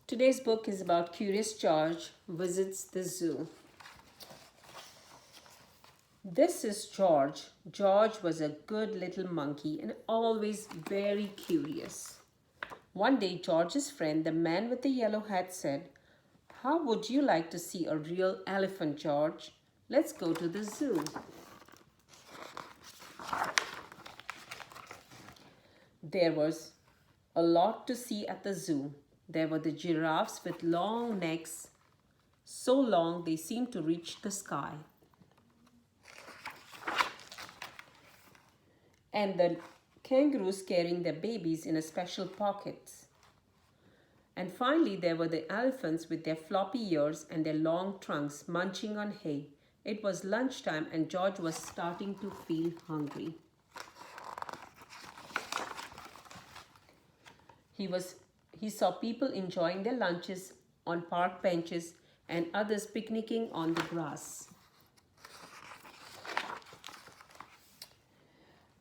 Today's book is about Curious George visits the zoo. This is George. George was a good little monkey and always very curious. One day, George's friend, the man with the yellow hat, said, "How would you like to see a real elephant, George? Let's go to the zoo." There was a lot to see at the zoo. There were the giraffes with long necks, so long they seemed to reach the sky. And the kangaroos carrying their babies in a special pockets. And finally, there were the elephants with their floppy ears and their long trunks munching on hay. It was lunchtime and George was starting to feel hungry. He saw people enjoying their lunches on park benches and others picnicking on the grass.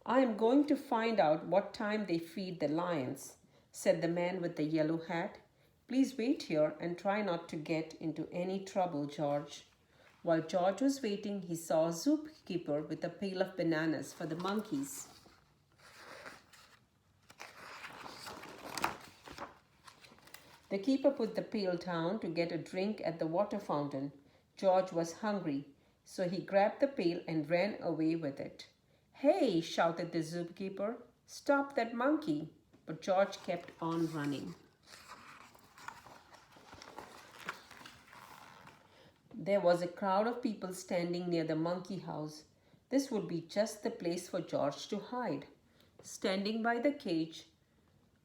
"I am going to find out what time they feed the lions," said the man with the yellow hat. "Please wait here and try not to get into any trouble, George." While George was waiting, he saw a zookeeper with a pail of bananas for the monkeys. The keeper put the pail down to get a drink at the water fountain. George was hungry, so he grabbed the pail and ran away with it. "Hey!" shouted the zookeeper. "Stop that monkey!" But George kept on running. There was a crowd of people standing near the monkey house. This would be just the place for George to hide. Standing by the cage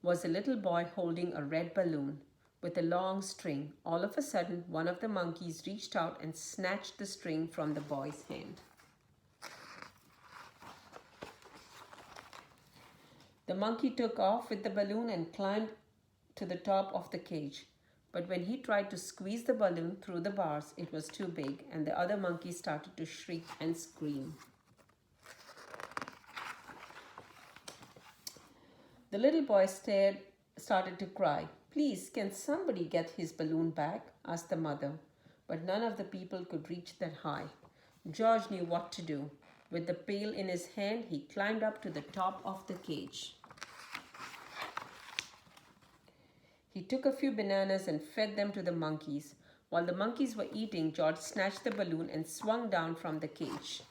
was a little boy holding a red balloon with a long string. All of a sudden, one of the monkeys reached out and snatched the string from the boy's hand. The monkey took off with the balloon and climbed to the top of the cage. But when he tried to squeeze the balloon through the bars, it was too big, and the other monkeys started to shriek and scream. The little boy started to cry. "Please, can somebody get his balloon back?" asked the mother. But none of the people could reach that high. George knew what to do. With the pail in his hand, he climbed up to the top of the cage. He took a few bananas and fed them to the monkeys. While the monkeys were eating, George snatched the balloon and swung down from the cage.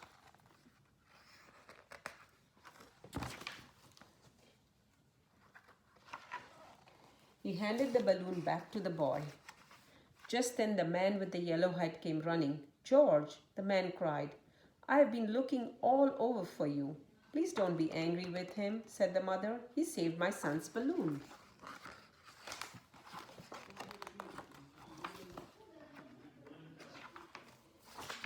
He handed the balloon back to the boy. Just then the man with the yellow hat came running. "George," the man cried, "I have been looking all over for you." "Please don't be angry with him," said the mother. "He saved my son's balloon."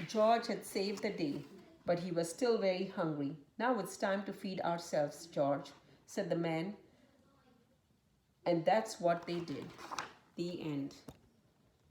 George had saved the day, but he was still very hungry. "Now it's time to feed ourselves, George," said the man. And that's what they did. The end.